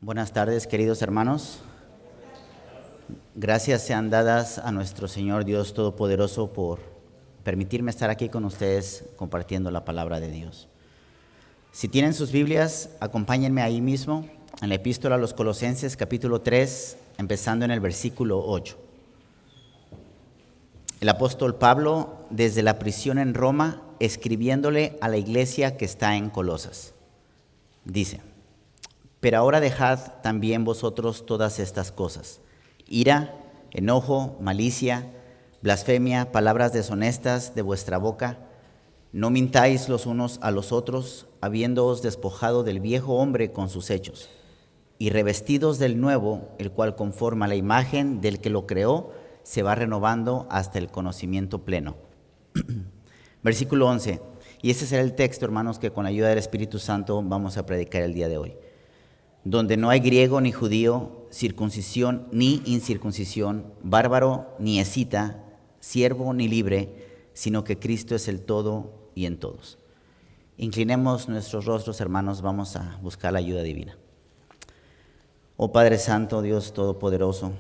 Buenas tardes, queridos hermanos. Gracias sean dadas a nuestro Señor Dios Todopoderoso por permitirme estar aquí con ustedes compartiendo la palabra de Dios. Si tienen sus Biblias, acompáñenme ahí mismo en la epístola a los Colosenses, capítulo 3, empezando en el versículo 8. El apóstol Pablo, desde la prisión en Roma, escribiéndole a la iglesia que está en Colosas, dice: pero ahora dejad también vosotros todas estas cosas: ira, enojo, malicia, blasfemia, palabras deshonestas de vuestra boca. No mintáis los unos a los otros, habiéndoos despojado del viejo hombre con sus hechos, y revestidos del nuevo, el cual conforme a la imagen del que lo creó, se va renovando hasta el conocimiento pleno. Versículo 11, y ese será el texto, hermanos, que con la ayuda del Espíritu Santo vamos a predicar el día de hoy. Donde no hay griego ni judío, circuncisión ni incircuncisión, bárbaro ni escita, siervo ni libre, sino que Cristo es el todo y en todos. Inclinemos nuestros rostros, hermanos, vamos a buscar la ayuda divina. Oh Padre Santo, Dios Todopoderoso,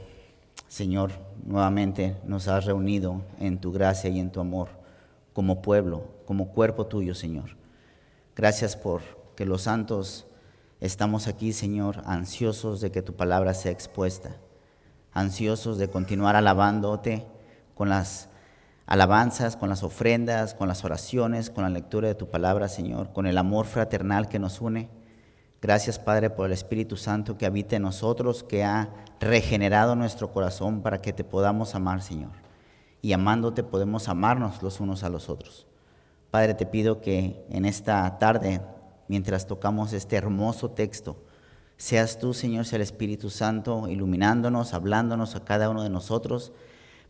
Señor, nuevamente nos has reunido en tu gracia y en tu amor como pueblo, como cuerpo tuyo, Señor. Gracias por que los santos estamos aquí, Señor, ansiosos de que tu palabra sea expuesta, ansiosos de continuar alabándote con las alabanzas, con las ofrendas, con las oraciones, con la lectura de tu palabra, Señor, con el amor fraternal que nos une. Gracias, Padre, por el Espíritu Santo que habita en nosotros, que ha regenerado nuestro corazón para que te podamos amar, Señor. Y amándote podemos amarnos los unos a los otros. Padre, te pido que en esta tarde, mientras tocamos este hermoso texto, seas tú, Señor, sea el Espíritu Santo iluminándonos, hablándonos a cada uno de nosotros,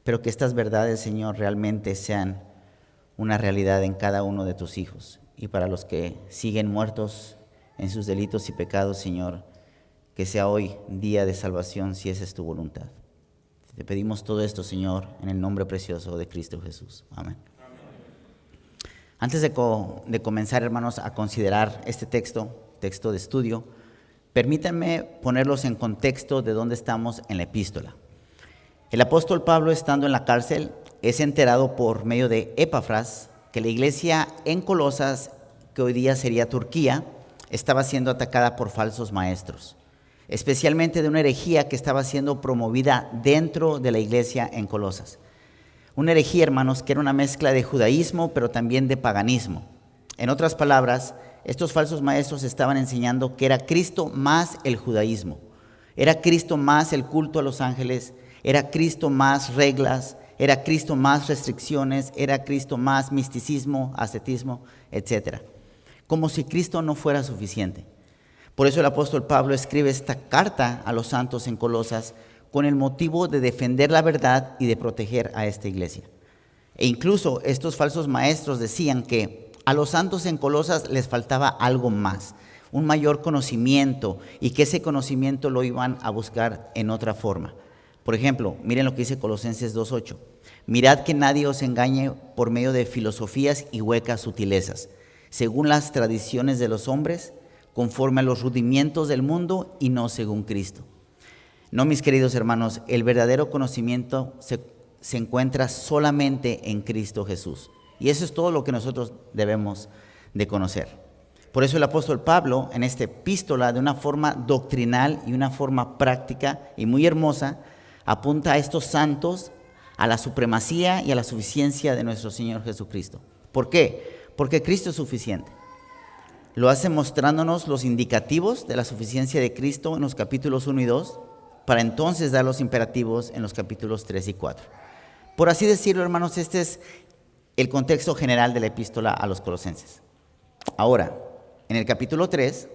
pero que estas verdades, Señor, realmente sean una realidad en cada uno de tus hijos. Y para los que siguen muertos en sus delitos y pecados, Señor, que sea hoy día de salvación, si esa es tu voluntad. Te pedimos todo esto, Señor, en el nombre precioso de Cristo Jesús. Amén. Antes de comenzar, hermanos, a considerar este texto de estudio, permítanme ponerlos en contexto de dónde estamos en la epístola. El apóstol Pablo, estando en la cárcel, es enterado por medio de Epafras que la iglesia en Colosas, que hoy día sería Turquía, estaba siendo atacada por falsos maestros, especialmente de una herejía que estaba siendo promovida dentro de la iglesia en Colosas. Una herejía, hermanos, que era una mezcla de judaísmo, pero también de paganismo. En otras palabras, estos falsos maestros estaban enseñando que era Cristo más el judaísmo, era Cristo más el culto a los ángeles, era Cristo más reglas, era Cristo más restricciones, era Cristo más misticismo, ascetismo, etc. Como si Cristo no fuera suficiente. Por eso el apóstol Pablo escribe esta carta a los santos en Colosas, con el motivo de defender la verdad y de proteger a esta iglesia. E incluso estos falsos maestros decían que a los santos en Colosas les faltaba algo más, un mayor conocimiento, y que ese conocimiento lo iban a buscar en otra forma. Por ejemplo, miren lo que dice Colosenses 2:8. Mirad que nadie os engañe por medio de filosofías y huecas sutilezas, según las tradiciones de los hombres, conforme a los rudimientos del mundo y no según Cristo. No, mis queridos hermanos, el verdadero conocimiento se encuentra solamente en Cristo Jesús. Y eso es todo lo que nosotros debemos de conocer. Por eso el apóstol Pablo, en esta epístola, de una forma doctrinal y una forma práctica y muy hermosa, apunta a estos santos a la supremacía y a la suficiencia de nuestro Señor Jesucristo. ¿Por qué? Porque Cristo es suficiente. Lo hace mostrándonos los indicativos de la suficiencia de Cristo en los capítulos 1 y 2, para entonces dar los imperativos en los capítulos 3 y 4. Por así decirlo, hermanos, este es el contexto general de la epístola a los Colosenses. Ahora, en el capítulo 3,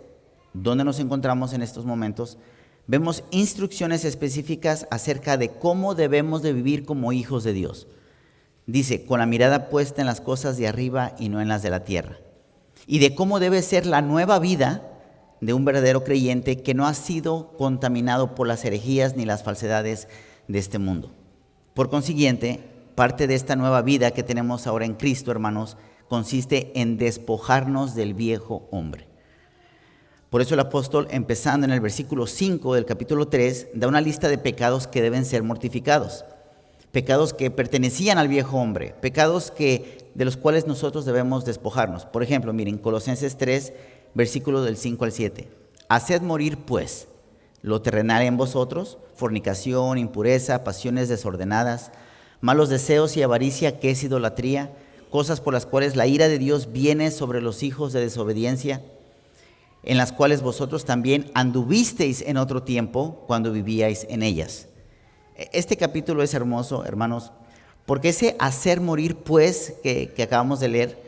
donde nos encontramos en estos momentos, vemos instrucciones específicas acerca de cómo debemos de vivir como hijos de Dios. Dice, con la mirada puesta en las cosas de arriba y no en las de la tierra. Y de cómo debe ser la nueva vida de un verdadero creyente que no ha sido contaminado por las herejías ni las falsedades de este mundo. Por consiguiente, parte de esta nueva vida que tenemos ahora en Cristo, hermanos, consiste en despojarnos del viejo hombre. Por eso el apóstol, empezando en el versículo 5 del capítulo 3, da una lista de pecados que deben ser mortificados. Pecados que pertenecían al viejo hombre, pecados de los cuales nosotros debemos despojarnos. Por ejemplo, miren, Colosenses 3, versículos del 5 al 7. Haced morir, pues, lo terrenal en vosotros, fornicación, impureza, pasiones desordenadas, malos deseos y avaricia, que es idolatría, cosas por las cuales la ira de Dios viene sobre los hijos de desobediencia, en las cuales vosotros también anduvisteis en otro tiempo cuando vivíais en ellas. Este capítulo es hermoso, hermanos, porque ese hacer morir, pues, que acabamos de leer,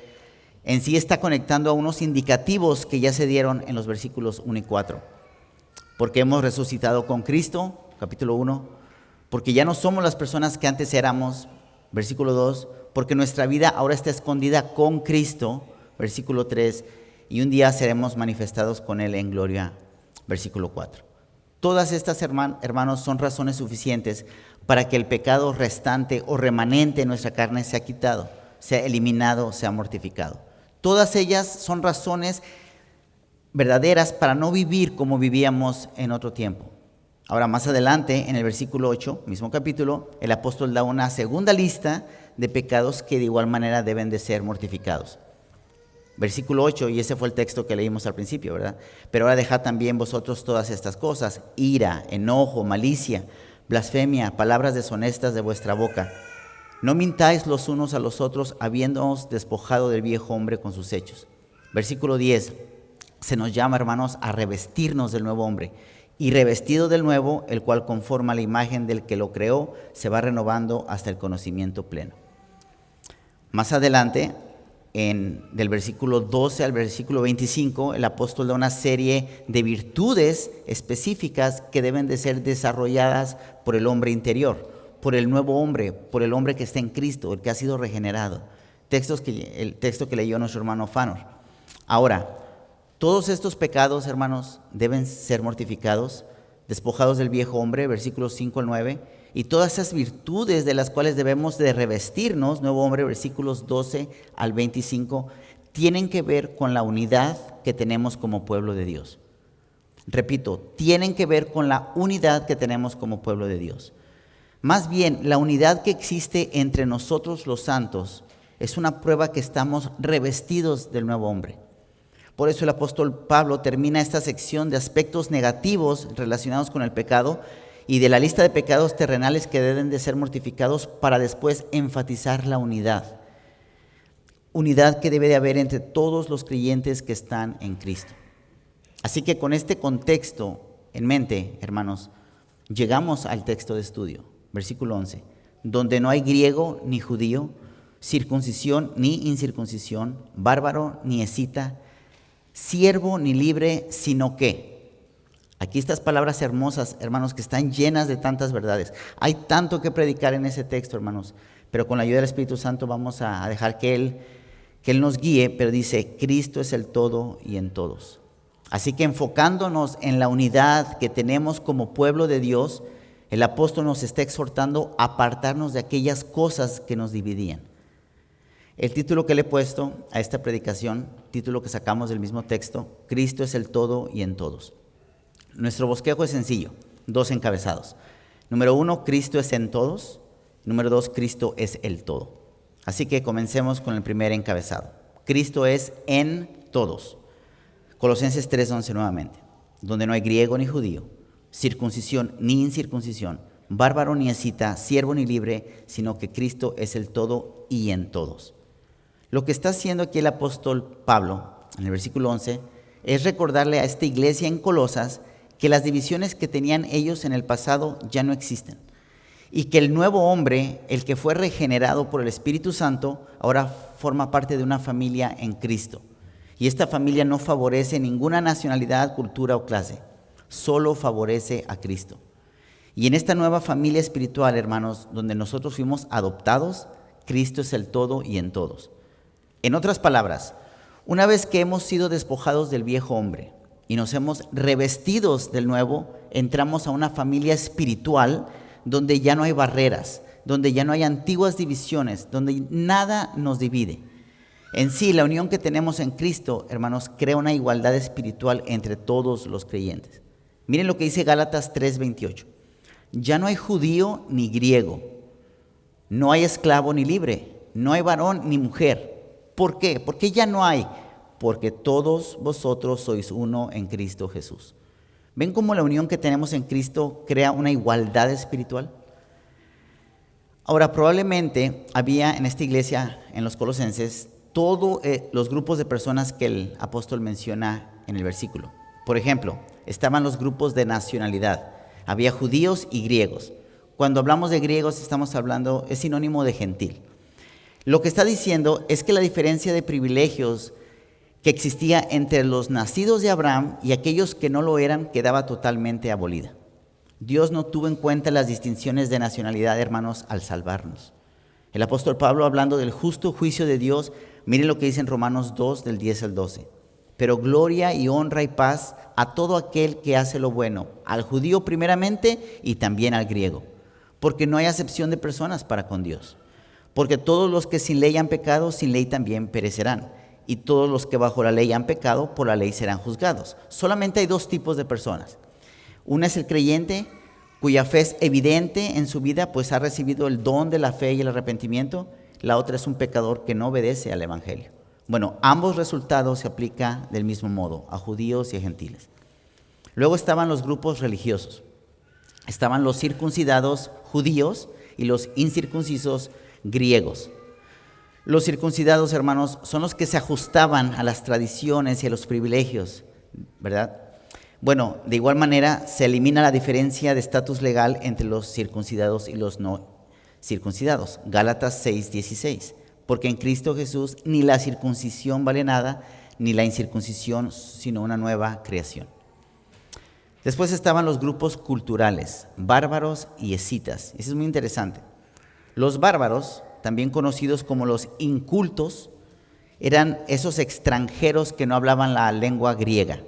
en sí está conectando a unos indicativos que ya se dieron en los versículos 1 y 4. Porque hemos resucitado con Cristo, capítulo 1, porque ya no somos las personas que antes éramos, versículo 2, porque nuestra vida ahora está escondida con Cristo, versículo 3, y un día seremos manifestados con Él en gloria, versículo 4. Todas estas, hermanos, son razones suficientes para que el pecado restante o remanente en nuestra carne sea quitado, sea eliminado, sea mortificado. Todas ellas son razones verdaderas para no vivir como vivíamos en otro tiempo. Ahora, más adelante, en el versículo 8, mismo capítulo, el apóstol da una segunda lista de pecados que de igual manera deben de ser mortificados. Versículo 8, y ese fue el texto que leímos al principio, ¿verdad? Pero ahora dejad también vosotros todas estas cosas: ira, enojo, malicia, blasfemia, palabras deshonestas de vuestra boca. No mintáis los unos a los otros, habiéndoos despojado del viejo hombre con sus hechos. Versículo 10, se nos llama, hermanos, a revestirnos del nuevo hombre. Y revestido del nuevo, el cual conforma la imagen del que lo creó, se va renovando hasta el conocimiento pleno. Más adelante, del versículo 12 al versículo 25, el apóstol da una serie de virtudes específicas que deben de ser desarrolladas por el hombre interior, por el nuevo hombre, por el hombre que está en Cristo, el que ha sido regenerado. El texto que leyó nuestro hermano Fanor. Ahora, todos estos pecados, hermanos, deben ser mortificados, despojados del viejo hombre, versículos 5 al 9, y todas esas virtudes de las cuales debemos de revestirnos, nuevo hombre, versículos 12 al 25, tienen que ver con la unidad que tenemos como pueblo de Dios. Repito, tienen que ver con la unidad que tenemos como pueblo de Dios. Más bien, la unidad que existe entre nosotros los santos es una prueba que estamos revestidos del nuevo hombre. Por eso el apóstol Pablo termina esta sección de aspectos negativos relacionados con el pecado y de la lista de pecados terrenales que deben de ser mortificados, para después enfatizar la unidad. Unidad que debe de haber entre todos los creyentes que están en Cristo. Así que con este contexto en mente, hermanos, llegamos al texto de estudio, versículo 11, donde no hay griego ni judío, circuncisión ni incircuncisión, bárbaro ni escita, siervo ni libre, sino que. Aquí estas palabras hermosas, hermanos, que están llenas de tantas verdades. Hay tanto que predicar en ese texto, hermanos, pero con la ayuda del Espíritu Santo vamos a dejar que Él nos guíe, pero dice, Cristo es el todo y en todos. Así que enfocándonos en la unidad que tenemos como pueblo de Dios, el apóstol nos está exhortando a apartarnos de aquellas cosas que nos dividían. El título que le he puesto a esta predicación, título que sacamos del mismo texto, Cristo es el todo y en todos. Nuestro bosquejo es sencillo, 2 encabezados. Número 1, Cristo es en todos. Número 2, Cristo es el todo. Así que comencemos con el primer encabezado. Cristo es en todos. Colosenses 3:11 nuevamente, donde no hay griego ni judío, circuncisión ni incircuncisión, bárbaro ni escita, siervo ni libre, sino que Cristo es el todo y en todos. Lo que está haciendo aquí el apóstol Pablo, en el versículo 11, es recordarle a esta iglesia en Colosas que las divisiones que tenían ellos en el pasado ya no existen, y que el nuevo hombre, el que fue regenerado por el Espíritu Santo, ahora forma parte de una familia en Cristo. Y esta familia no favorece ninguna nacionalidad, cultura o clase, solo favorece a Cristo. Y en esta nueva familia espiritual, hermanos, donde nosotros fuimos adoptados, Cristo es el todo y en todos. En otras palabras, una vez que hemos sido despojados del viejo hombre y nos hemos revestidos del nuevo, entramos a una familia espiritual donde ya no hay barreras, donde ya no hay antiguas divisiones, donde nada nos divide. En sí, la unión que tenemos en Cristo, hermanos, crea una igualdad espiritual entre todos los creyentes. Miren lo que dice Gálatas 3:28. Ya no hay judío ni griego, no hay esclavo ni libre, no hay varón ni mujer. ¿Por qué? ¿Por qué ya no hay? Porque todos vosotros sois uno en Cristo Jesús. ¿Ven cómo la unión que tenemos en Cristo crea una igualdad espiritual? Ahora, probablemente había en esta iglesia, en los Colosenses, todos los grupos de personas que el apóstol menciona en el versículo. Por ejemplo, estaban los grupos de nacionalidad. Había judíos y griegos. Cuando hablamos de griegos estamos hablando, es sinónimo de gentil. Lo que está diciendo es que la diferencia de privilegios que existía entre los nacidos de Abraham y aquellos que no lo eran quedaba totalmente abolida. Dios no tuvo en cuenta las distinciones de nacionalidad, hermanos, al salvarnos. El apóstol Pablo, hablando del justo juicio de Dios, miren lo que dice en Romanos 2, del 10 al 12. Pero gloria y honra y paz a todo aquel que hace lo bueno, al judío primeramente y también al griego, porque no hay acepción de personas para con Dios. Porque todos los que sin ley han pecado, sin ley también perecerán. Y todos los que bajo la ley han pecado, por la ley serán juzgados. Solamente hay dos tipos de personas. Una es el creyente, cuya fe es evidente en su vida, pues ha recibido el don de la fe y el arrepentimiento. La otra es un pecador que no obedece al evangelio. Bueno, ambos resultados se aplican del mismo modo, a judíos y a gentiles. Luego estaban los grupos religiosos. Estaban los circuncidados judíos y los incircuncisos griegos. Los circuncidados, hermanos, son los que se ajustaban a las tradiciones y a los privilegios, ¿verdad? Bueno, de igual manera se elimina la diferencia de estatus legal entre los circuncidados y los no circuncidados. Gálatas 6:16. Porque en Cristo Jesús ni la circuncisión vale nada, ni la incircuncisión, sino una nueva creación. Después estaban los grupos culturales, bárbaros y escitas. Eso es muy interesante. Los bárbaros, también conocidos como los incultos, eran esos extranjeros que no hablaban la lengua griega.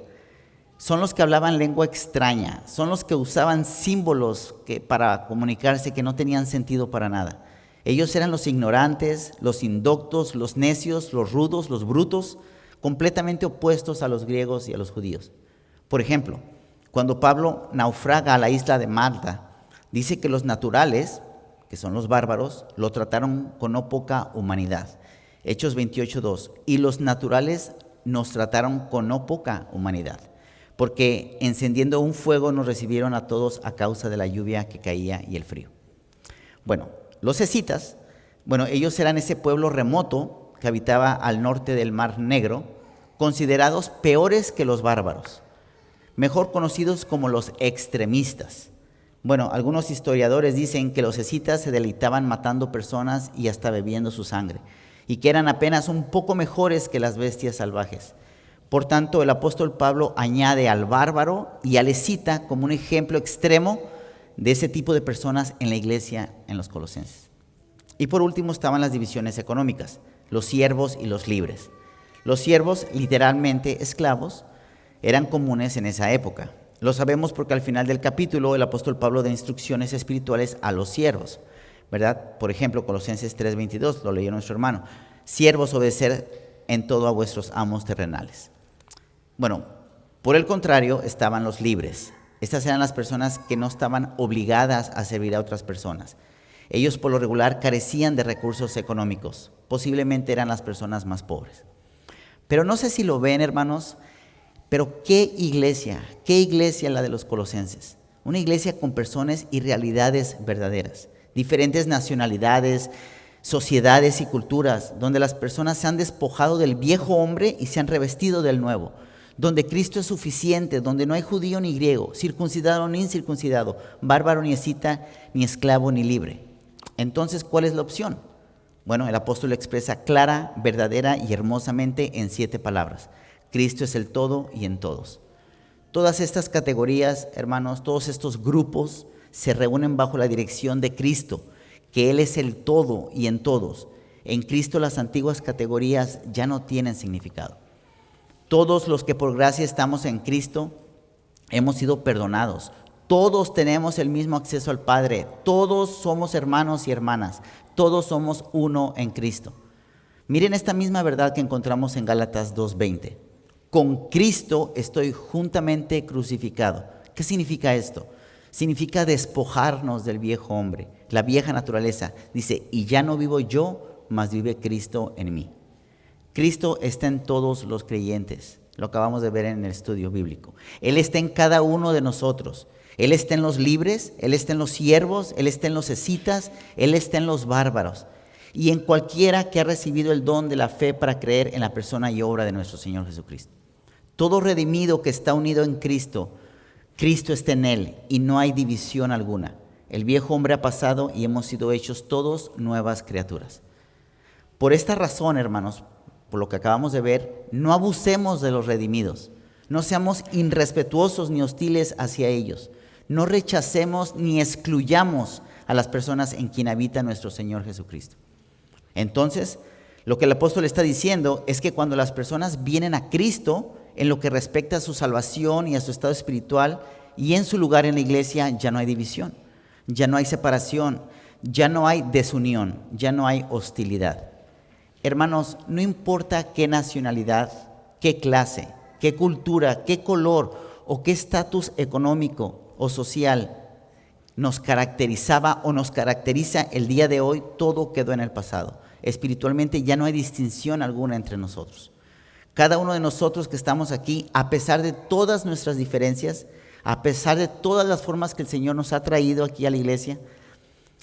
Son los que hablaban lengua extraña, son los que usaban símbolos para comunicarse que no tenían sentido para nada. Ellos eran los ignorantes, los indoctos, los necios, los rudos, los brutos, completamente opuestos a los griegos y a los judíos. Por ejemplo, cuando Pablo naufraga a la isla de Malta, dice que los naturales, que son los bárbaros, lo trataron con no poca humanidad. Hechos 28:2. Y los naturales nos trataron con no poca humanidad, porque encendiendo un fuego nos recibieron a todos a causa de la lluvia que caía y el frío. Bueno, los escitas, ellos eran ese pueblo remoto que habitaba al norte del Mar Negro, considerados peores que los bárbaros, mejor conocidos como los extremistas. Algunos historiadores dicen que los escitas se deleitaban matando personas y hasta bebiendo su sangre, y que eran apenas un poco mejores que las bestias salvajes. Por tanto, el apóstol Pablo añade al bárbaro y al escita como un ejemplo extremo de ese tipo de personas en la iglesia en los Colosenses. Y por último estaban las divisiones económicas, los siervos y los libres. Los siervos, literalmente esclavos, eran comunes en esa época. Lo sabemos porque al final del capítulo el apóstol Pablo da instrucciones espirituales a los siervos, ¿verdad? Por ejemplo, Colosenses 3:22, lo leyó nuestro hermano. Siervos, obedecer en todo a vuestros amos terrenales. Por el contrario, estaban los libres. Estas eran las personas que no estaban obligadas a servir a otras personas. Ellos por lo regular carecían de recursos económicos. Posiblemente eran las personas más pobres. Pero no sé si lo ven, hermanos, pero qué iglesia la de los Colosenses. Una iglesia con personas y realidades verdaderas. Diferentes nacionalidades, sociedades y culturas, donde las personas se han despojado del viejo hombre y se han revestido del nuevo. Donde Cristo es suficiente, donde no hay judío ni griego, circuncidado ni incircuncidado, bárbaro ni escita, ni esclavo ni libre. Entonces, ¿cuál es la opción? El apóstol lo expresa clara, verdadera y hermosamente en 7 palabras. Cristo es el todo y en todos. Todas estas categorías, hermanos, todos estos grupos se reúnen bajo la dirección de Cristo, que Él es el todo y en todos. En Cristo las antiguas categorías ya no tienen significado. Todos los que por gracia estamos en Cristo hemos sido perdonados. Todos tenemos el mismo acceso al Padre. Todos somos hermanos y hermanas. Todos somos uno en Cristo. Miren esta misma verdad que encontramos en Gálatas 2:20. Con Cristo estoy juntamente crucificado. ¿Qué significa esto? Significa despojarnos del viejo hombre, la vieja naturaleza. Dice, y ya no vivo yo, mas vive Cristo en mí. Cristo está en todos los creyentes. Lo acabamos de ver en el estudio bíblico. Él está en cada uno de nosotros. Él está en los libres, Él está en los siervos, Él está en los escitas, Él está en los bárbaros. Y en cualquiera que ha recibido el don de la fe para creer en la persona y obra de nuestro Señor Jesucristo. Todo redimido que está unido en Cristo, Cristo está en él y no hay división alguna. El viejo hombre ha pasado y hemos sido hechos todos nuevas criaturas. Por esta razón, hermanos, por lo que acabamos de ver, no abusemos de los redimidos. No seamos irrespetuosos ni hostiles hacia ellos. No rechacemos ni excluyamos a las personas en quien habita nuestro Señor Jesucristo. Entonces, lo que el apóstol está diciendo es que cuando las personas vienen a Cristo, en lo que respecta a su salvación y a su estado espiritual, y en su lugar en la iglesia, ya no hay división, ya no hay separación, ya no hay desunión, ya no hay hostilidad. Hermanos, no importa qué nacionalidad, qué clase, qué cultura, qué color o qué estatus económico o social nos caracterizaba o nos caracteriza el día de hoy, todo quedó en el pasado. Espiritualmente ya no hay distinción alguna entre nosotros. Cada uno de nosotros que estamos aquí, a pesar de todas nuestras diferencias, a pesar de todas las formas que el Señor nos ha traído aquí a la iglesia,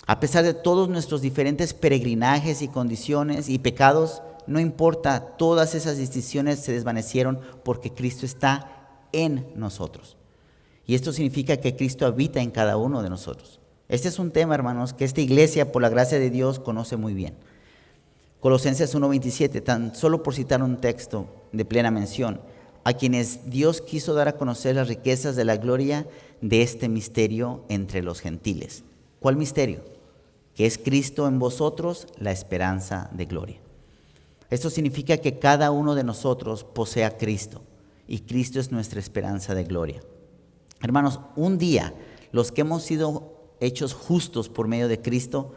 a pesar de todos nuestros diferentes peregrinajes y condiciones y pecados, no importa, todas esas distinciones se desvanecieron porque Cristo está en nosotros. Y esto significa que Cristo habita en cada uno de nosotros. Este es un tema, hermanos, que esta iglesia, por la gracia de Dios, conoce muy bien. Colosenses 1:27, tan solo por citar un texto de plena mención, a quienes Dios quiso dar a conocer las riquezas de la gloria de este misterio entre los gentiles. ¿Cuál misterio? Que es Cristo en vosotros, la esperanza de gloria. Esto significa que cada uno de nosotros posee a Cristo y Cristo es nuestra esperanza de gloria. Hermanos, un día los que hemos sido hechos justos por medio de Cristo,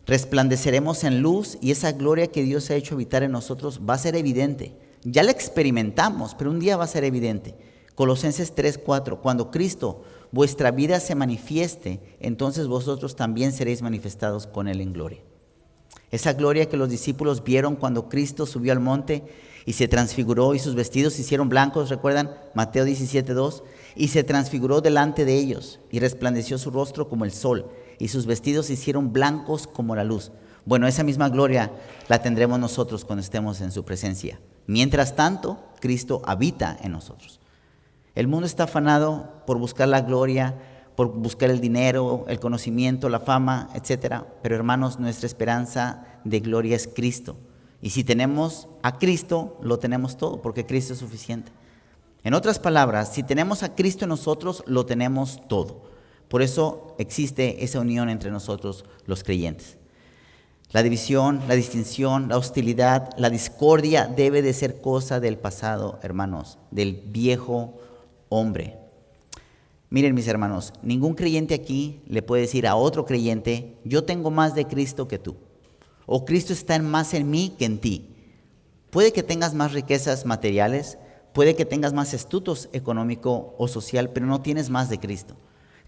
resplandeceremos en luz y esa gloria que Dios ha hecho habitar en nosotros va a ser evidente. Ya la experimentamos, pero un día va a ser evidente. Colosenses 3:4, cuando Cristo, vuestra vida se manifieste, entonces vosotros también seréis manifestados con Él en gloria. Esa gloria que los discípulos vieron cuando Cristo subió al monte y se transfiguró y sus vestidos se hicieron blancos, ¿recuerdan? Mateo 17:2, y se transfiguró delante de ellos y resplandeció su rostro como el sol y sus vestidos se hicieron blancos como la luz. Bueno, esa misma gloria la tendremos nosotros cuando estemos en su presencia. Mientras tanto, Cristo habita en nosotros. El mundo está afanado por buscar la gloria, por buscar el dinero, el conocimiento, la fama, etc. Pero hermanos, nuestra esperanza de gloria es Cristo. Y si tenemos a Cristo, lo tenemos todo, porque Cristo es suficiente. En otras palabras, si tenemos a Cristo en nosotros, lo tenemos todo. Por eso existe esa unión entre nosotros los creyentes. La división, la distinción, la hostilidad, la discordia debe de ser cosa del pasado, hermanos, del viejo hombre. Miren, mis hermanos, ningún creyente aquí le puede decir a otro creyente, yo tengo más de Cristo que tú, o Cristo está más en mí que en ti. Puede que tengas más riquezas materiales, puede que tengas más estatus económico o social, pero no tienes más de Cristo.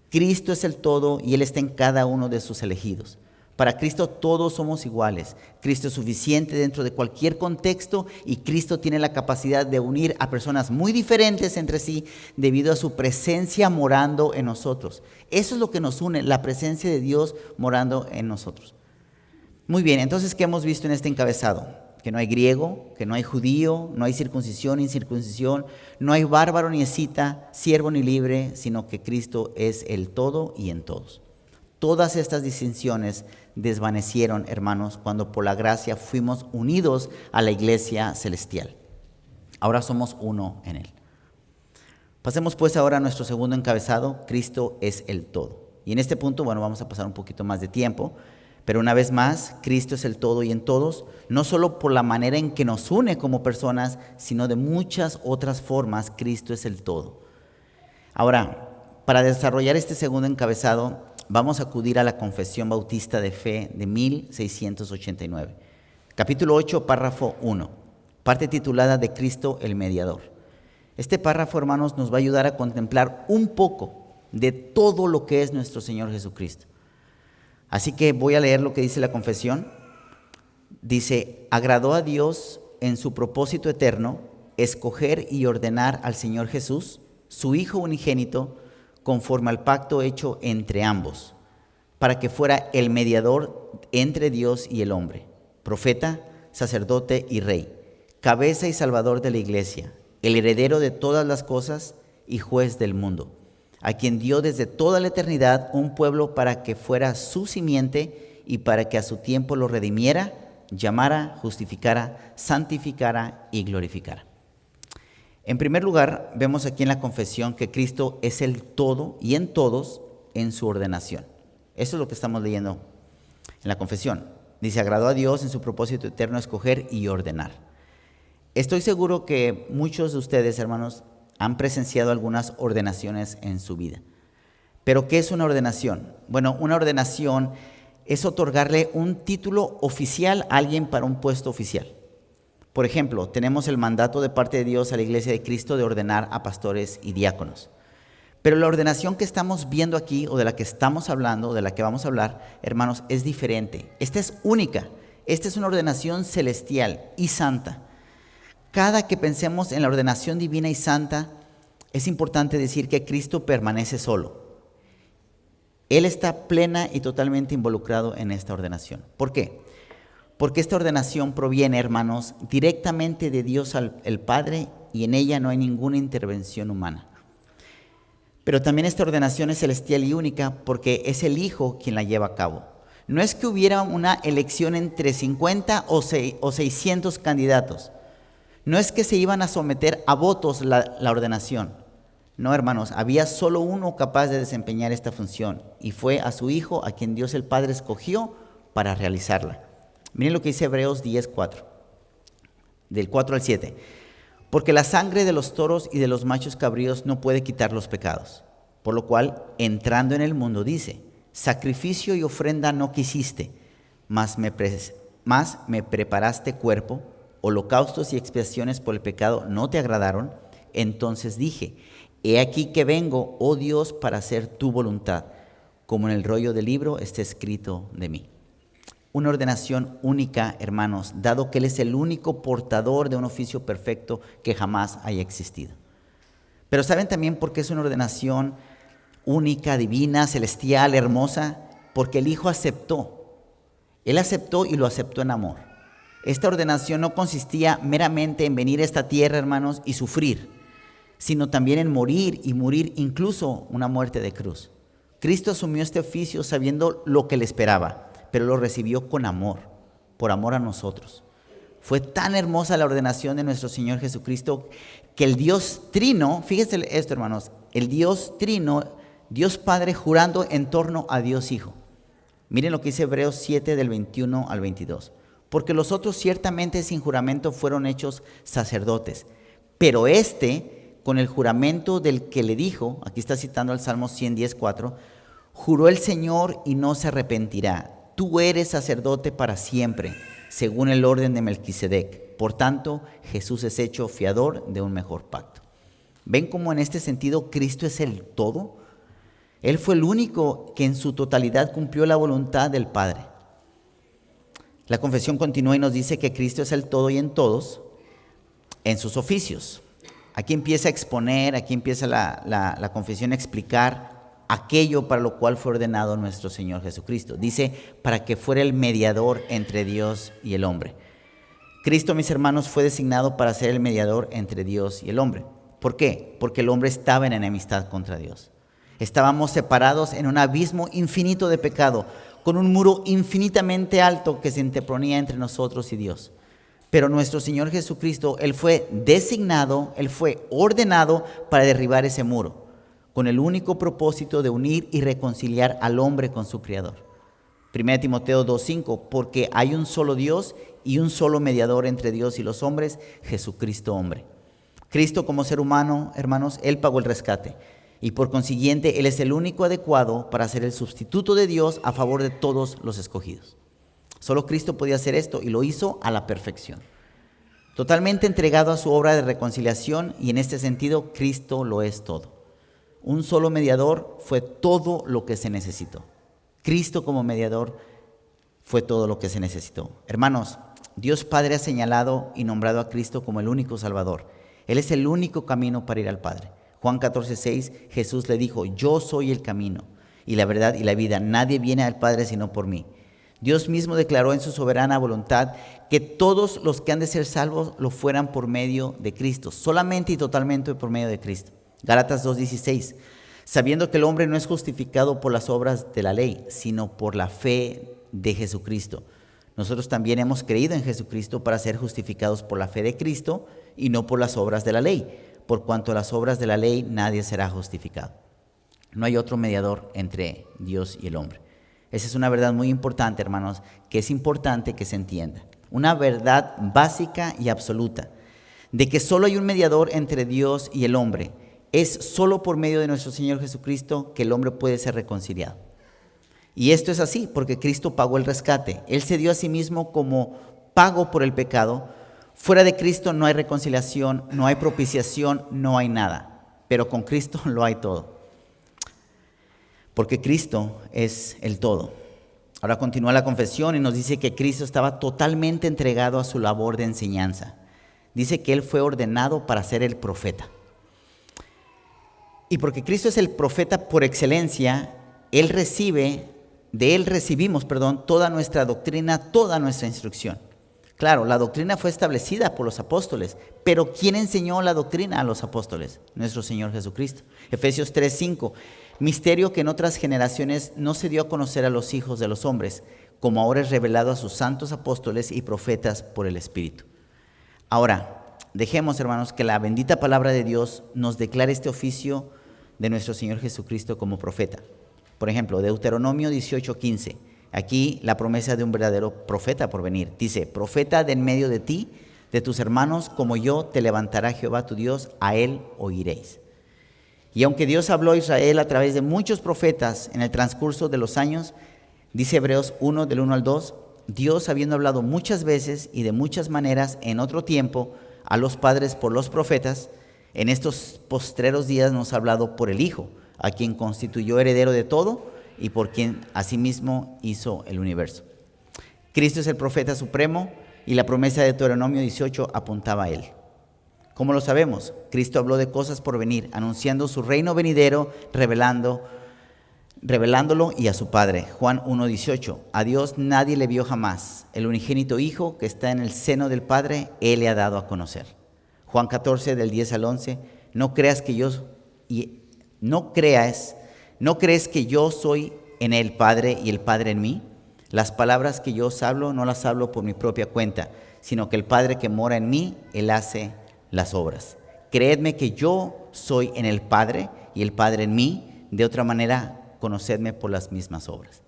Cristo es el todo y Él está en cada uno de sus elegidos. Para Cristo todos somos iguales. Cristo es suficiente dentro de cualquier contexto y Cristo tiene la capacidad de unir a personas muy diferentes entre sí debido a su presencia morando en nosotros. Eso es lo que nos une, la presencia de Dios morando en nosotros. Muy bien, entonces, ¿qué hemos visto en este encabezado? Que no hay griego, que no hay judío, no hay circuncisión ni incircuncisión, no hay bárbaro ni escita, siervo ni libre, sino que Cristo es el todo y en todos. Todas estas distinciones desvanecieron, hermanos, cuando por la gracia fuimos unidos a la iglesia celestial. Ahora somos uno en Él. Pasemos pues ahora a nuestro segundo encabezado, Cristo es el todo. Y en este punto, bueno, vamos a pasar un poquito más de tiempo, pero una vez más, Cristo es el todo y en todos, no solo por la manera en que nos une como personas, sino de muchas otras formas, Cristo es el todo. Ahora, para desarrollar este segundo encabezado, vamos a acudir a la Confesión Bautista de Fe de 1689. Capítulo 8, párrafo 1, parte titulada de Cristo el Mediador. Este párrafo, hermanos, nos va a ayudar a contemplar un poco de todo lo que es nuestro Señor Jesucristo. Así que voy a leer lo que dice la confesión. Dice: agradó a Dios en su propósito eterno escoger y ordenar al Señor Jesús, su Hijo unigénito, conforme al pacto hecho entre ambos, para que fuera el mediador entre Dios y el hombre, profeta, sacerdote y rey, cabeza y salvador de la iglesia, el heredero de todas las cosas y juez del mundo, a quien dio desde toda la eternidad un pueblo para que fuera su simiente y para que a su tiempo lo redimiera, llamara, justificara, santificara y glorificara. En primer lugar, vemos aquí en la confesión que Cristo es el todo y en todos en su ordenación. Eso es lo que estamos leyendo en la confesión. Dice: agradó a Dios en su propósito eterno escoger y ordenar. Estoy seguro que muchos de ustedes, hermanos, han presenciado algunas ordenaciones en su vida. ¿Pero qué es una ordenación? Bueno, una ordenación es otorgarle un título oficial a alguien para un puesto oficial. Por ejemplo, tenemos el mandato de parte de Dios a la Iglesia de Cristo de ordenar a pastores y diáconos. Pero la ordenación que estamos viendo aquí, o de la que estamos hablando, o de la que vamos a hablar, hermanos, es diferente. Esta es única. Esta es una ordenación celestial y santa. Cada que pensemos en la ordenación divina y santa, es importante decir que Cristo permanece solo. Él está plena y totalmente involucrado en esta ordenación. ¿Por qué? Porque esta ordenación proviene, hermanos, directamente de Dios el Padre, y en ella no hay ninguna intervención humana. Pero también esta ordenación es celestial y única porque es el Hijo quien la lleva a cabo. No es que hubiera una elección entre 50 o 600 candidatos. No es que se iban a someter a votos la ordenación. No, hermanos, había solo uno capaz de desempeñar esta función, y fue a su Hijo, a quien Dios el Padre escogió para realizarla. Miren lo que dice Hebreos 10:4, del 4 al 7. Porque la sangre de los toros y de los machos cabríos no puede quitar los pecados. Por lo cual, entrando en el mundo, dice: sacrificio y ofrenda no quisiste, mas me preparaste cuerpo, holocaustos y expiaciones por el pecado no te agradaron. Entonces dije: he aquí que vengo, oh Dios, para hacer tu voluntad, como en el rollo del libro está escrito de mí. Una ordenación única, hermanos, dado que Él es el único portador de un oficio perfecto que jamás haya existido. Pero ¿saben también por qué es una ordenación única, divina, celestial, hermosa? Porque el Hijo aceptó. Él aceptó y lo aceptó en amor. Esta ordenación no consistía meramente en venir a esta tierra, hermanos, y sufrir, sino también en morir, y morir incluso una muerte de cruz. Cristo asumió este oficio sabiendo lo que le esperaba, pero lo recibió con amor, por amor a nosotros. Fue tan hermosa la ordenación de nuestro Señor Jesucristo que el Dios Trino, fíjense esto, hermanos, el Dios Trino, Dios Padre jurando en torno a Dios Hijo. Miren lo que dice Hebreos 7 del 21 al 22. Porque los otros ciertamente sin juramento fueron hechos sacerdotes, pero con el juramento del que le dijo, aquí está citando al Salmo 110:4, juró el Señor y no se arrepentirá: tú eres sacerdote para siempre, según el orden de Melquisedec. Por tanto, Jesús es hecho fiador de un mejor pacto. ¿Ven cómo en este sentido Cristo es el todo? Él fue el único que en su totalidad cumplió la voluntad del Padre. La confesión continúa y nos dice que Cristo es el todo y en todos en sus oficios. Aquí empieza a exponer, aquí empieza la confesión a explicar aquello para lo cual fue ordenado nuestro Señor Jesucristo. Dice: para que fuera el mediador entre Dios y el hombre. Cristo, mis hermanos, fue designado para ser el mediador entre Dios y el hombre. ¿Por qué? Porque el hombre estaba en enemistad contra Dios. Estábamos separados en un abismo infinito de pecado, con un muro infinitamente alto que se interponía entre nosotros y Dios. Pero nuestro Señor Jesucristo, Él fue designado, Él fue ordenado para derribar ese muro, con el único propósito de unir y reconciliar al hombre con su Creador. 1 Timoteo 2:5, porque hay un solo Dios y un solo mediador entre Dios y los hombres, Jesucristo hombre. Cristo como ser humano, hermanos, Él pagó el rescate. Y por consiguiente, Él es el único adecuado para ser el sustituto de Dios a favor de todos los escogidos. Solo Cristo podía hacer esto y lo hizo a la perfección. Totalmente entregado a su obra de reconciliación, y en este sentido Cristo lo es todo. Un solo mediador fue todo lo que se necesitó. Cristo como mediador fue todo lo que se necesitó. Hermanos, Dios Padre ha señalado y nombrado a Cristo como el único Salvador. Él es el único camino para ir al Padre. Juan 14:6, Jesús le dijo: yo soy el camino y la verdad y la vida. Nadie viene al Padre sino por mí. Dios mismo declaró en su soberana voluntad que todos los que han de ser salvos lo fueran por medio de Cristo, solamente y totalmente por medio de Cristo. Gálatas 2:16, sabiendo que el hombre no es justificado por las obras de la ley, sino por la fe de Jesucristo. Nosotros también hemos creído en Jesucristo para ser justificados por la fe de Cristo y no por las obras de la ley, por cuanto a las obras de la ley nadie será justificado. No hay otro mediador entre Dios y el hombre. Esa es una verdad muy importante, hermanos, que es importante que se entienda. Una verdad básica y absoluta, de que solo hay un mediador entre Dios y el hombre. Es solo por medio de nuestro Señor Jesucristo que el hombre puede ser reconciliado. Y esto es así porque Cristo pagó el rescate. Él se dio a sí mismo como pago por el pecado. Fuera de Cristo no hay reconciliación, no hay propiciación, no hay nada. Pero con Cristo lo hay todo. Porque Cristo es el todo. Ahora continúa la confesión y nos dice que Cristo estaba totalmente entregado a su labor de enseñanza. Dice que Él fue ordenado para ser el profeta. Y porque Cristo es el profeta por excelencia, de Él recibimos toda nuestra doctrina, toda nuestra instrucción. Claro, la doctrina fue establecida por los apóstoles, pero ¿quién enseñó la doctrina a los apóstoles? Nuestro Señor Jesucristo. Efesios 3:5, misterio que en otras generaciones no se dio a conocer a los hijos de los hombres, como ahora es revelado a sus santos apóstoles y profetas por el Espíritu. Ahora, dejemos, hermanos, que la bendita palabra de Dios nos declare este oficio de nuestro Señor Jesucristo como profeta. Por ejemplo, Deuteronomio 18:15. Aquí la promesa de un verdadero profeta por venir. Dice: profeta de en medio de ti, de tus hermanos, como yo, te levantará Jehová tu Dios, a él oiréis. Y aunque Dios habló a Israel a través de muchos profetas en el transcurso de los años, dice Hebreos 1, del 1 al 2, Dios, habiendo hablado muchas veces y de muchas maneras en otro tiempo a los padres por los profetas, en estos postreros días nos ha hablado por el Hijo, a quien constituyó heredero de todo y por quien asimismo hizo el universo. Cristo es el profeta supremo y la promesa de Deuteronomio 18 apuntaba a él. ¿Cómo lo sabemos? Cristo habló de cosas por venir, anunciando su reino venidero, revelándolo y a su Padre. Juan 1:18, a Dios nadie le vio jamás. El unigénito Hijo que está en el seno del Padre, Él le ha dado a conocer. Juan 14, del 10 al 11, no crees que yo soy en el Padre y el Padre en mí. Las palabras que yo os hablo no las hablo por mi propia cuenta, sino que el Padre que mora en mí, Él hace las obras. Creedme que yo soy en el Padre y el Padre en mí, de otra manera conocedme por las mismas obras.